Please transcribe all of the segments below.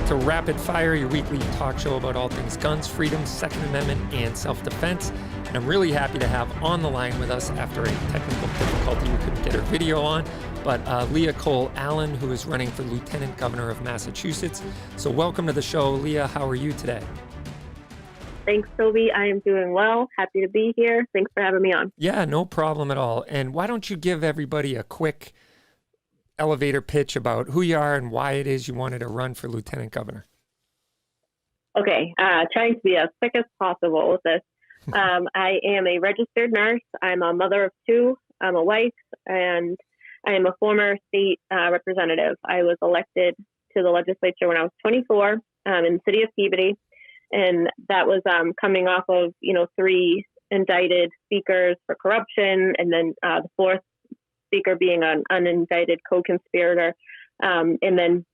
back to Rapid Fire, your weekly talk show about all things guns, freedom, Second Amendment, and self-defense. And I'm really happy to have on the line with us after a technical difficulty. We couldn't get her video on, but Leah Cole-Allen, who is running for Lieutenant Governor of Massachusetts. So welcome to the show. Leah, how are you today? Thanks, Toby. I am doing well. Happy to be here. Thanks for having me on. Yeah, no problem at all. And why don't you give everybody a quick elevator pitch about who you are and why it is you wanted to run for Lieutenant Governor? Okay, trying to be as quick as possible with this. I am a registered nurse. I'm a mother of two. I'm a wife, and I am a former state representative. I was elected to the legislature when I was 24 in the city of Peabody, and that was coming off of, 3 indicted speakers for corruption, and then the fourth speaker being an unindicted co-conspirator. And then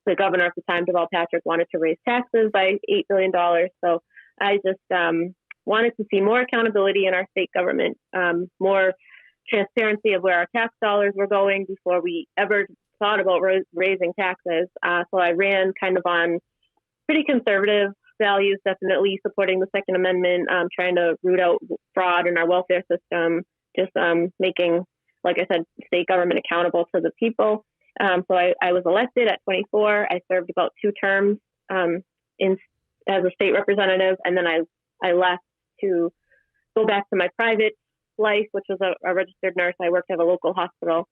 the governor at the time, Deval Patrick, wanted to raise taxes by $8 billion. So I just wanted to see more accountability in our state government, more transparency of where our tax dollars were going before we ever thought about raising taxes. So I ran kind of on pretty conservative values, definitely supporting the Second Amendment, trying to root out fraud in our welfare system, just making, like I said, state government accountable to the people. So I was elected at 24. I served about 2 terms as a state representative, and then I left to go back to my private life, which was a registered nurse. I worked at a local hospital.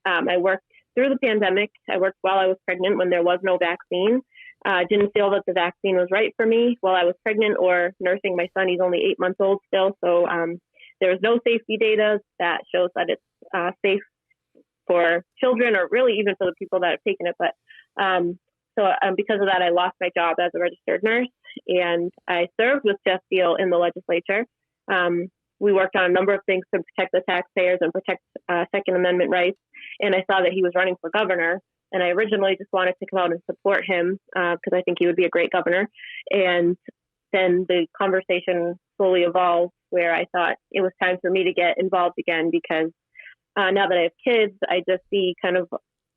I worked through the pandemic. I worked while I was pregnant when there was no vaccine. Didn't feel that the vaccine was right for me while I was pregnant or nursing my son. He's only 8 months old still. So there was no safety data that shows that it's safe for children or really even for the people that have taken it. But because of that, I lost my job as a registered nurse, and I served with Jeff Steele in the legislature. We worked on a number of things to protect the taxpayers and protect Second Amendment rights. And I saw that he was running for governor. And I originally just wanted to come out and support him because I think he would be a great governor. And then the conversation slowly evolved where I thought it was time for me to get involved again because now that I have kids, I just see kind of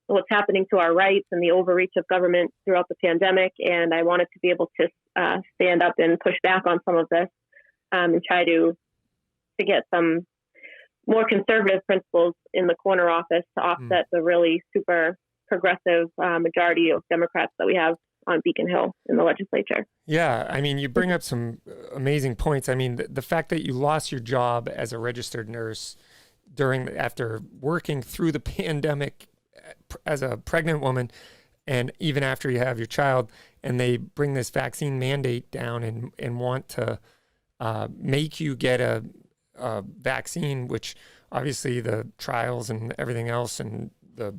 what's happening to our rights and the overreach of government throughout the pandemic. And I wanted to be able to stand up and push back on some of this and try to get some more conservative principles in the corner office to offset the really super progressive majority of Democrats that we have on Beacon Hill in the legislature. Yeah, I mean, you bring up some amazing points. I mean, the fact that you lost your job as a registered nurse after working through the pandemic as a pregnant woman, and even after you have your child, and they bring this vaccine mandate down and want to make you get a vaccine, which obviously the trials and everything else and the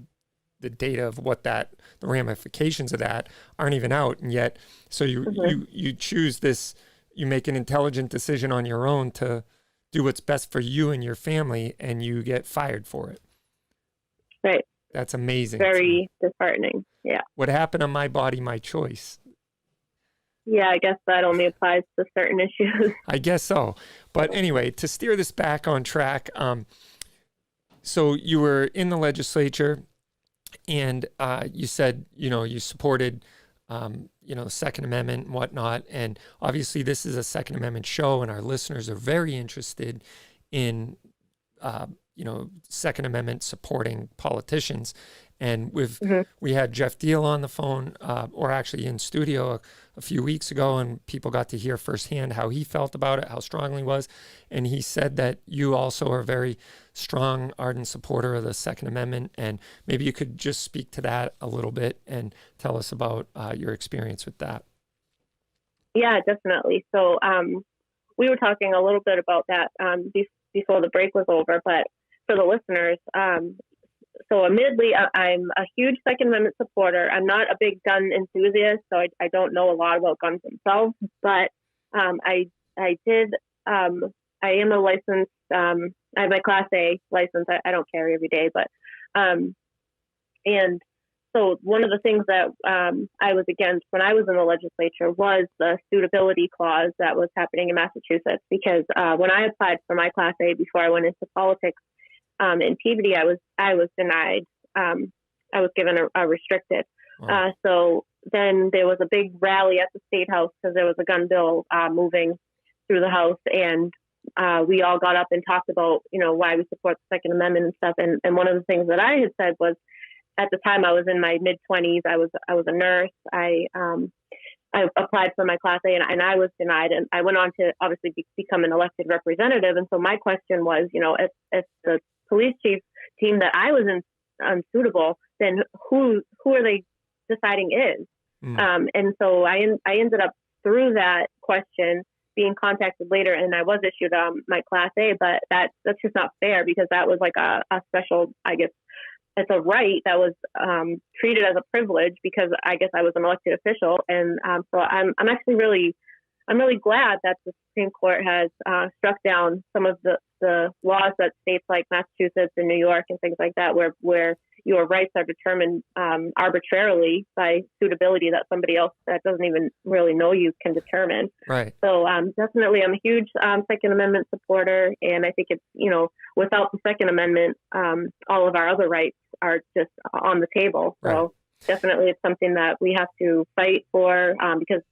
data of what the ramifications of that aren't even out. And yet, so you choose this, you make an intelligent decision on your own to do what's best for you and your family, and you get fired for it. Right. That's amazing. Very disheartening. Yeah. What happened on my body, my choice. Yeah, I guess that only applies to certain issues. I guess so. But anyway, to steer this back on track, so you were in the legislature, and you said, you supported, the Second Amendment and whatnot. And obviously this is a Second Amendment show, and our listeners are very interested in, Second Amendment supporting politicians. And we had Jeff Deal on the phone, or actually in studio a few weeks ago, and people got to hear firsthand how he felt about it, how strongly he was. And he said that you also are a very strong, ardent supporter of the Second Amendment. And maybe you could just speak to that a little bit and tell us about your experience with that. Yeah, definitely. So we were talking a little bit about that before the break was over, but for the listeners, so admittedly, I'm a huge Second Amendment supporter. I'm not a big gun enthusiast, so I don't know a lot about guns themselves, but I am a licensed, I have my Class A license. I don't carry every day, but, and so one of the things that I was against when I was in the legislature was the suitability clause that was happening in Massachusetts, because when I applied for my Class A before I went into politics, in Peabody, I was denied. I was given a restricted. Wow. So then there was a big rally at the State House because there was a gun bill moving through the House, and we all got up and talked about, why we support the Second Amendment and stuff. And one of the things that I had said was, at the time I was in my mid-20s, I was a nurse. I applied for my Class A and I was denied, and I went on to obviously become an elected representative. And so my question was, if the police chief team that I was in unsuitable, then who are they deciding is? And so I ended up, through that question, being contacted later, and I was issued my Class A, but that's just not fair, because that was like a special, I guess, it's a right that was treated as a privilege because I guess I was an elected official. And so I'm actually really glad that the Supreme Court has struck down some of the laws that states like Massachusetts and New York and things like that, where your rights are determined arbitrarily by suitability that somebody else that doesn't even really know you can determine. Right. So definitely I'm a huge Second Amendment supporter. And I think it's, without the Second Amendment, all of our other rights are just on the table. So right. Definitely it's something that we have to fight for, because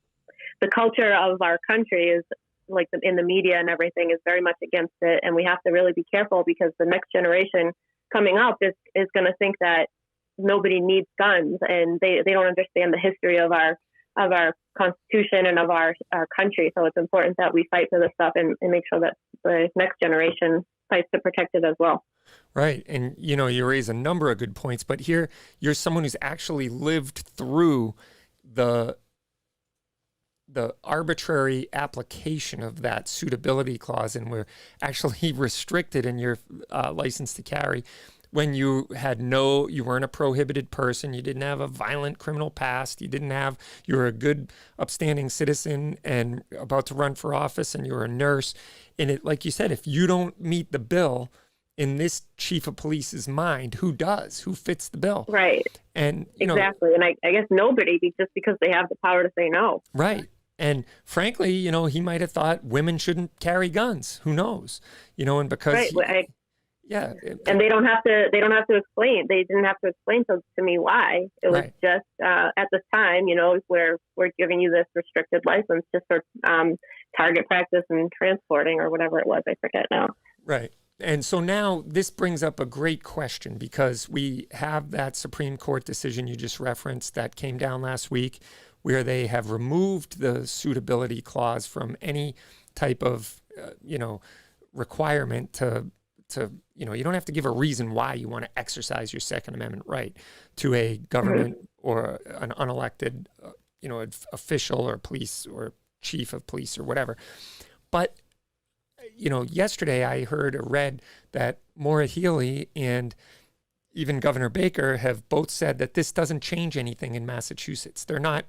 the culture of our country is, like in the media and everything, is very much against it. And we have to really be careful, because the next generation coming up is going to think that nobody needs guns, and they don't understand the history of our Constitution and of our country. So it's important that we fight for this stuff and make sure that the next generation fights to protect it as well. Right. And, you raise a number of good points, but here you're someone who's actually lived through the arbitrary application of that suitability clause, and were actually restricted in your license to carry when you weren't a prohibited person, you didn't have a violent criminal past, you were a good upstanding citizen and about to run for office, and you were a nurse. And it, like you said, if you don't meet the bill in this chief of police's mind, who does? Who fits the bill? Right. And exactly. And I guess nobody, just because they have the power to say no. Right. And frankly, he might have thought women shouldn't carry guns. Who knows? And because right. Yeah. And they don't have to explain. They didn't have to explain to me why. It was right. just at this time, where we're giving you this restricted license just for target practice and transporting or whatever it was. I forget now. Right. And so now this brings up a great question, because we have that Supreme Court decision you just referenced that came down last week, where they have removed the suitability clause from any type of, requirement to you don't have to give a reason why you want to exercise your Second Amendment right to a government or an unelected, official or police or chief of police or whatever. But, yesterday I heard or read that Maura Healey and even Governor Baker have both said that this doesn't change anything in Massachusetts. They're not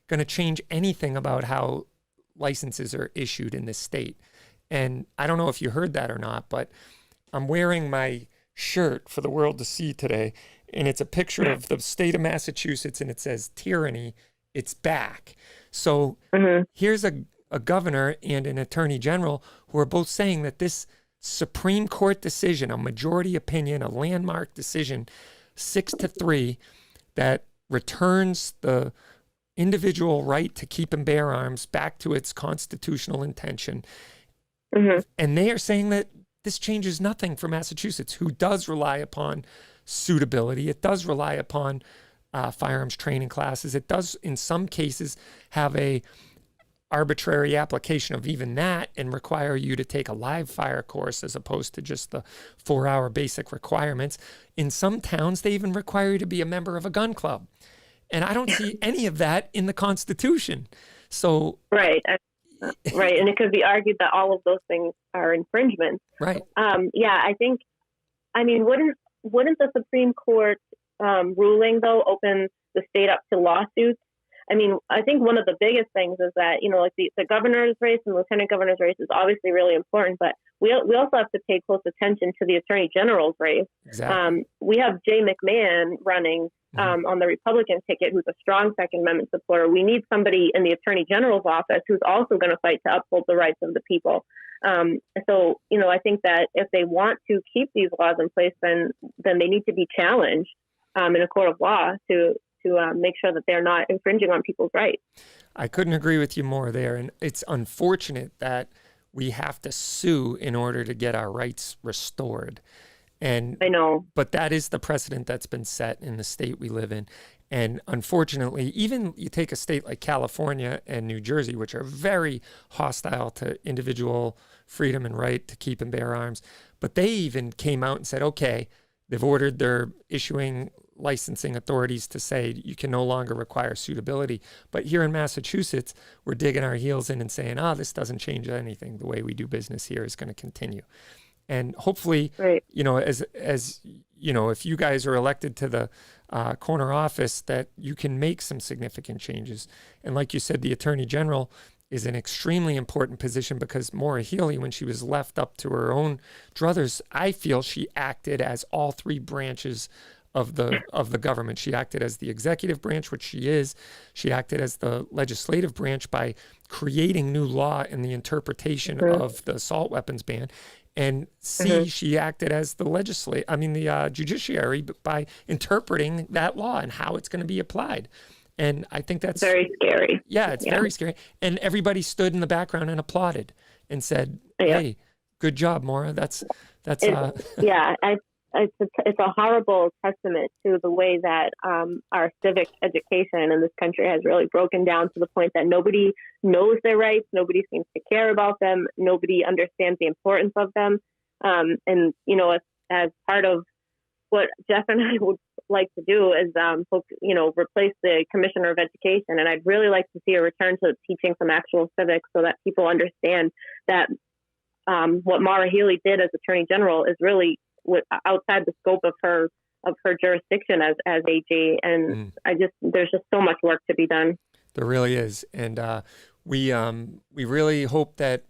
going to change anything about how licenses are issued in this state. And I don't know if you heard that or not, but I'm wearing my shirt for the world to see today, and it's a picture of the state of Massachusetts, and it says tyranny, it's back. So here's a governor and an attorney general who are both saying that this Supreme Court decision, a majority opinion, a landmark decision, 6-3, that returns the individual right to keep and bear arms back to its constitutional intention. And they are saying that this changes nothing for Massachusetts, who does rely upon suitability. It does rely upon firearms training classes. It does, in some cases, have a arbitrary application of even that and require you to take a live fire course as opposed to just the 4-hour basic requirements. In some towns, they even require you to be a member of a gun club. And I don't see any of that in the Constitution. So right. Right. And it could be argued that all of those things are infringements. Right. I think, wouldn't the Supreme Court ruling, though, open the state up to lawsuits? I think one of the biggest things is that, the governor's race and lieutenant governor's race is obviously really important, but we also have to pay close attention to the attorney general's race. Exactly. We have Jay McMahon running on the Republican ticket, who's a strong Second Amendment supporter. We need somebody in the attorney general's office who's also going to fight to uphold the rights of the people. So, I think that if they want to keep these laws in place, then they need to be challenged in a court of law to to make sure that they're not infringing on people's rights. I couldn't agree with you more there. And it's unfortunate that we have to sue in order to get our rights restored. And I know. But that is the precedent that's been set in the state we live in. And unfortunately, even you take a state like California and New Jersey, which are very hostile to individual freedom and right to keep and bear arms, but they even came out and said, okay, they've ordered their issuing licensing authorities to say you can no longer require suitability. But here in Massachusetts, we're digging our heels in and saying, this doesn't change anything. The way we do business here is going to continue. And hopefully, right. As you know, if you guys are elected to the corner office, that you can make some significant changes. And like you said, the Attorney General is an extremely important position because Maura Healey, when she was left up to her own druthers, I feel she acted as all three branches of the government. She acted as the executive branch, which she is. She acted as the legislative branch by creating new law in the interpretation of the assault weapons ban. And she acted as the judiciary by interpreting that law and how it's going to be applied. And I think that's very scary. Yeah, it's very scary. And everybody stood in the background and applauded and said, "Hey, good job, Maura." That's it's a horrible testament to the way that our civic education in this country has really broken down to the point that nobody knows their rights, nobody seems to care about them, nobody understands the importance of them. And as part of what Jeff and I would like to do is, replace the Commissioner of Education, and I'd really like to see a return to teaching some actual civics so that people understand that what Maura Healey did as Attorney General is really outside the scope of her jurisdiction as AG, and there's just so much work to be done. There really is, and we really hope that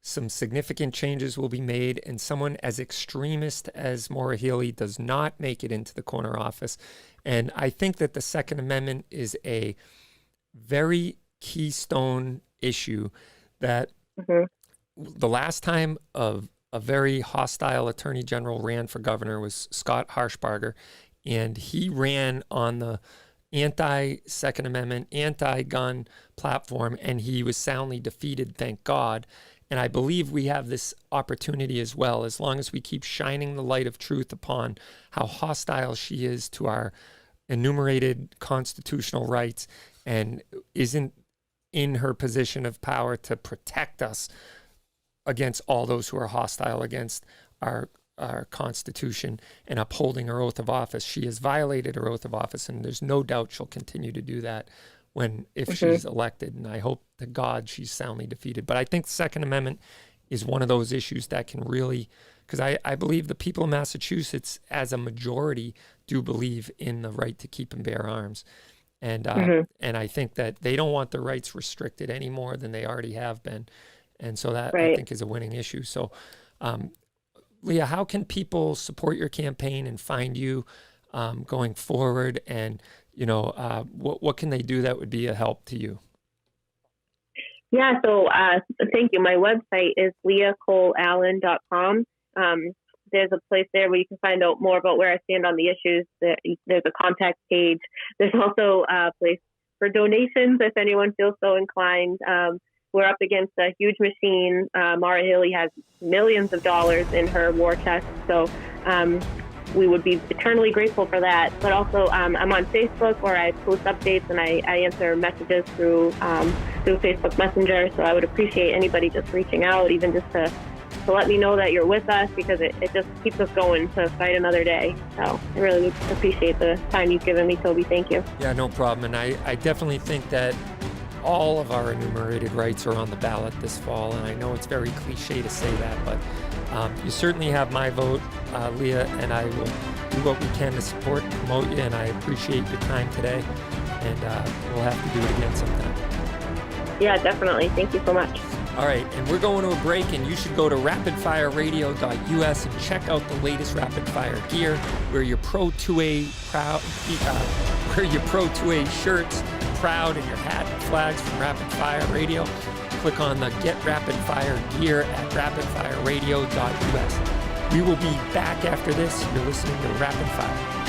some significant changes will be made, and someone as extremist as Maura Healey does not make it into the corner office. And I think that the Second Amendment is a very keystone issue that the last time a very hostile attorney general ran for governor was Scott Harshbarger, and he ran on the anti-Second Amendment, anti-gun platform, and he was soundly defeated, thank God. And I believe we have this opportunity as well, as long as we keep shining the light of truth upon how hostile she is to our enumerated constitutional rights and isn't in her position of power to protect us against all those who are hostile against our Constitution and upholding her oath of office. She has violated her oath of office, and there's no doubt she'll continue to do that if she's elected. And I hope to God she's soundly defeated. But I think the Second Amendment is one of those issues that can really, because I believe the people of Massachusetts as a majority do believe in the right to keep and bear arms. And I think that they don't want their rights restricted any more than they already have been. And so that I think is a winning issue. So, Leah, how can people support your campaign and find you going forward? And, what can they do that would be a help to you? Yeah, so thank you. My website is leahcoleallen.com. There's a place there where you can find out more about where I stand on the issues. There's a contact page. There's also a place for donations if anyone feels so inclined. We're up against a huge machine. Maura Healey has millions of dollars in her war chest, so we would be eternally grateful for that. But also, I'm on Facebook where I post updates and I answer messages through Facebook Messenger. So I would appreciate anybody just reaching out, even just to let me know that you're with us, because it just keeps us going to fight another day. So I really appreciate the time you've given me, Toby. Thank you. Yeah, no problem. And I definitely think that all of our enumerated rights are on the ballot this fall, and I know it's very cliche to say that, but you certainly have my vote, Leah, and I will do what we can to support and promote you, and I appreciate your time today, and we'll have to do it again sometime. Yeah, definitely. Thank you so much. All right, and we're going to a break, and you should go to rapidfireradio.us and check out the latest Rapid Fire gear. Wear your Pro 2A shirts, proud, and your hat and flags from Rapid Fire Radio. Click on the Get Rapid Fire gear at rapidfireradio.us. We will be back after this. You're listening to Rapid Fire.